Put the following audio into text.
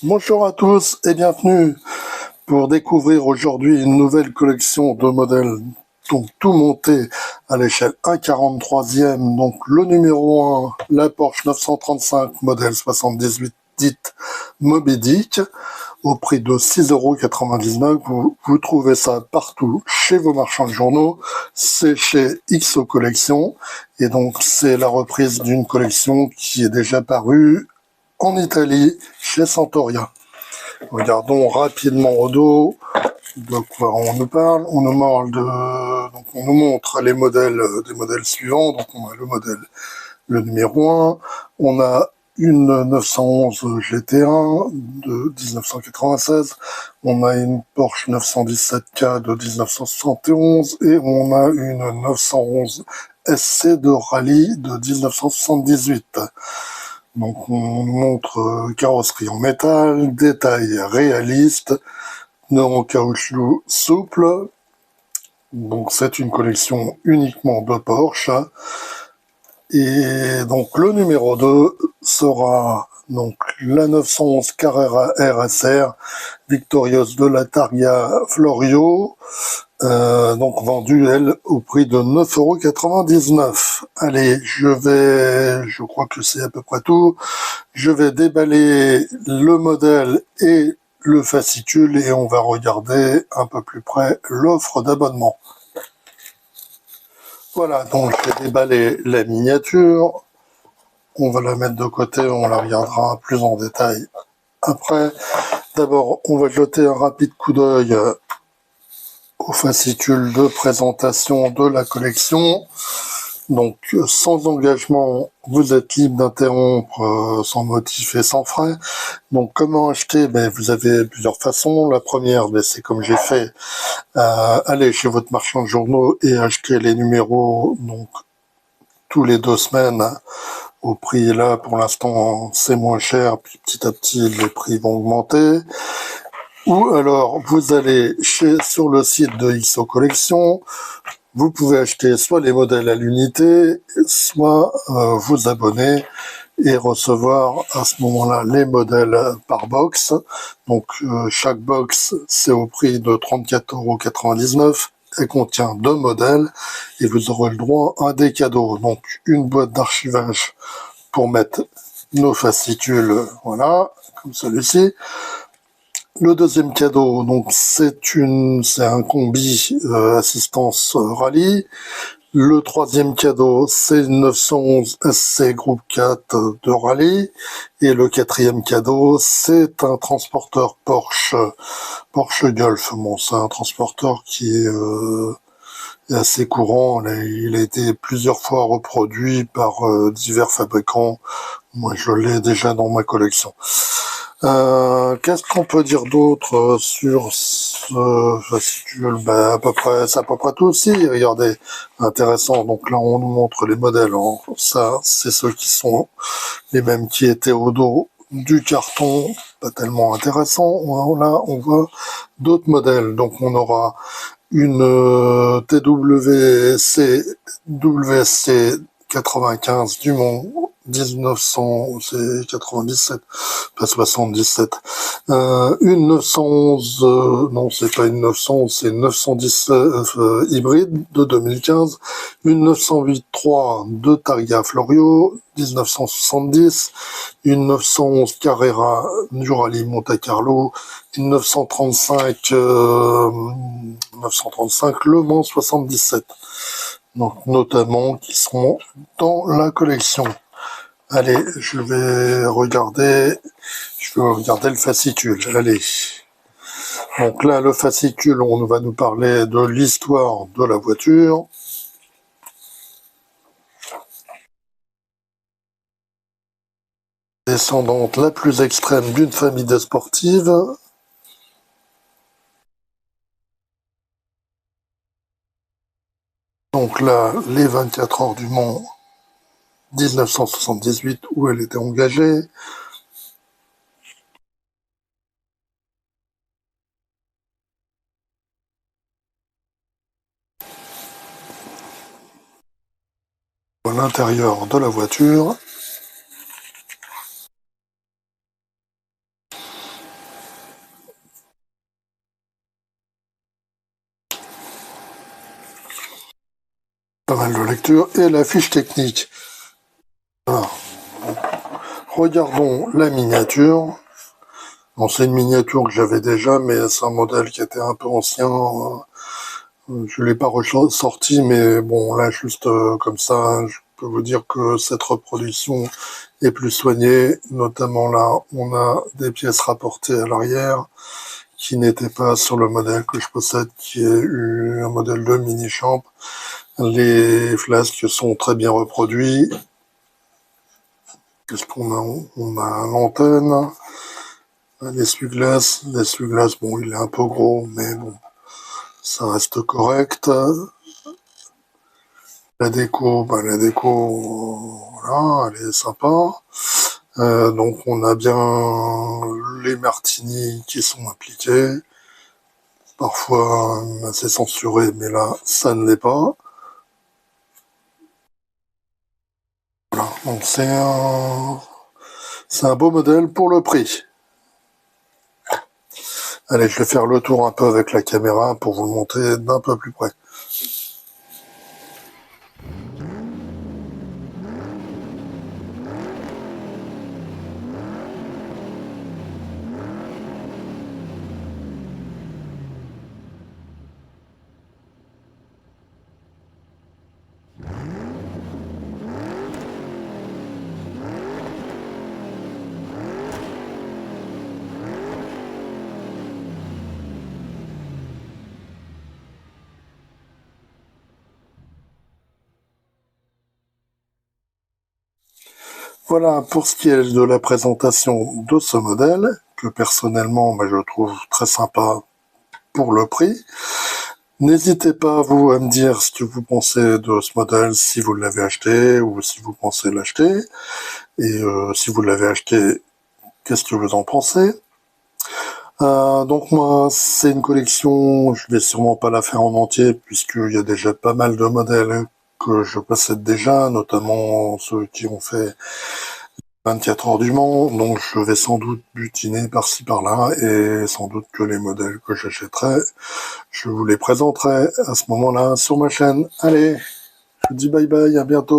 Bonjour à tous et bienvenue pour découvrir aujourd'hui une nouvelle collection de modèles, donc tout monté à l'échelle 1/43e. Donc le numéro 1, la Porsche 935 modèle 78 dite Moby Dick au prix de 6,99 €. Vous trouvez ça partout chez vos marchands de journaux. C'est chez XO Collection et donc c'est la reprise d'une collection qui est déjà parue en Italie chez Santoria. Regardons rapidement au dos de quoi on nous parle. On nous montre les modèles, des modèles suivants. Donc on a le numéro 1. On a une 911 GT1 de 1996. On a une Porsche 917K de 1971 et on a une 911 SC de rallye de 1978. Donc on montre carrosserie en métal, détail réaliste, pneus en caoutchouc souple. Donc c'est une collection uniquement de Porsche. Et donc le numéro 2 sera donc la 911 Carrera RSR victorieuse de la Targa Florio, donc vendue elle au prix de 9,99 €. Allez, je crois que c'est à peu près tout. Je vais déballer le modèle et le fascicule et on va regarder un peu plus près l'offre d'abonnement. Voilà, donc j'ai déballé la miniature. On va la mettre de côté, on la regardera plus en détail après. D'abord, on va jeter un rapide coup d'œil au fascicule de présentation de la collection. Donc, sans engagement, vous êtes libre d'interrompre sans motif et sans frais. Donc, comment acheter? Vous avez plusieurs façons. La première, c'est comme j'ai fait, aller chez votre marchand de journaux et acheter les numéros, donc, tous les 2 semaines, au prix là, pour l'instant, c'est moins cher, puis petit à petit, les prix vont augmenter. Ou alors, vous allez sur le site de XO Collection, vous pouvez acheter soit les modèles à l'unité, soit vous abonner et recevoir à ce moment-là les modèles par box. Donc chaque box, c'est au prix de 34,99 €. Elle contient 2 modèles et vous aurez le droit à des cadeaux. Donc une boîte d'archivage pour mettre nos fascicules, voilà, comme celui-ci. Le deuxième cadeau, donc c'est un combi assistance rallye. Le troisième cadeau, c'est une 911 SC Groupe 4 de rallye. Et le quatrième cadeau, c'est un transporteur Porsche Golf. Bon, c'est un transporteur qui est assez courant. Il a été plusieurs fois reproduit par divers fabricants. Moi, je l'ai déjà dans ma collection. Qu'est-ce qu'on peut dire d'autre sur ce fascicule? C'est à peu près tout aussi. Regardez, intéressant. Donc là, on nous montre les modèles. Ça, c'est ceux qui sont les mêmes qui étaient au dos du carton. Pas tellement intéressant. Là, on voit d'autres modèles. Donc on aura une TWC WSC 95 Dumont 1997, pas 77. Une 911, non, c'est pas une 911, c'est une 910 hybride de 2015. Une 908.3 de Targa Florio 1970. Une 911 Carrera du rallye Monte Carlo. Une 935 Le Mans 77. Donc, notamment, qui seront dans la collection. Allez, je vais regarder le fascicule. Allez. Donc là, le fascicule, on va nous parler de l'histoire de la voiture. Descendante la plus extrême d'une famille de sportives. Donc là, les 24 heures du Mans 1978, où elle était engagée. À l'intérieur de la voiture. mal de lecture, et la fiche technique. Alors, regardons la miniature. Bon, c'est une miniature que j'avais déjà, mais c'est un modèle qui était un peu ancien. Je l'ai pas ressorti, mais bon, là, juste comme ça, je peux vous dire que cette reproduction est plus soignée. Notamment là, on a des pièces rapportées à l'arrière qui n'étaient pas sur le modèle que je possède, qui est un modèle de mini-champ. Les flasques sont très bien reproduits. Qu'est-ce qu'on a? On a l'antenne, l'essuie-glace. L'essuie-glace, bon, il est un peu gros, mais bon, ça reste correct. La déco, voilà, elle est sympa. Donc on a bien les martinis qui sont appliqués. Parfois assez censurés, mais là, ça ne l'est pas. Voilà, donc c'est un beau modèle pour le prix. Allez, je vais faire le tour un peu avec la caméra pour vous le montrer d'un peu plus près. Voilà pour ce qui est de la présentation de ce modèle, que personnellement je trouve très sympa pour le prix. N'hésitez pas, vous, à me dire ce que vous pensez de ce modèle, si vous l'avez acheté ou si vous pensez l'acheter. Et si vous l'avez acheté, qu'est-ce que vous en pensez? Donc moi, c'est une collection, je vais sûrement pas la faire en entier, puisqu'il y a déjà pas mal de modèles que je possède déjà, notamment ceux qui ont fait 24 heures du Mans, donc je vais sans doute butiner par-ci par-là, et sans doute que les modèles que j'achèterai, je vous les présenterai à ce moment-là sur ma chaîne. Allez, je vous dis bye bye, à bientôt.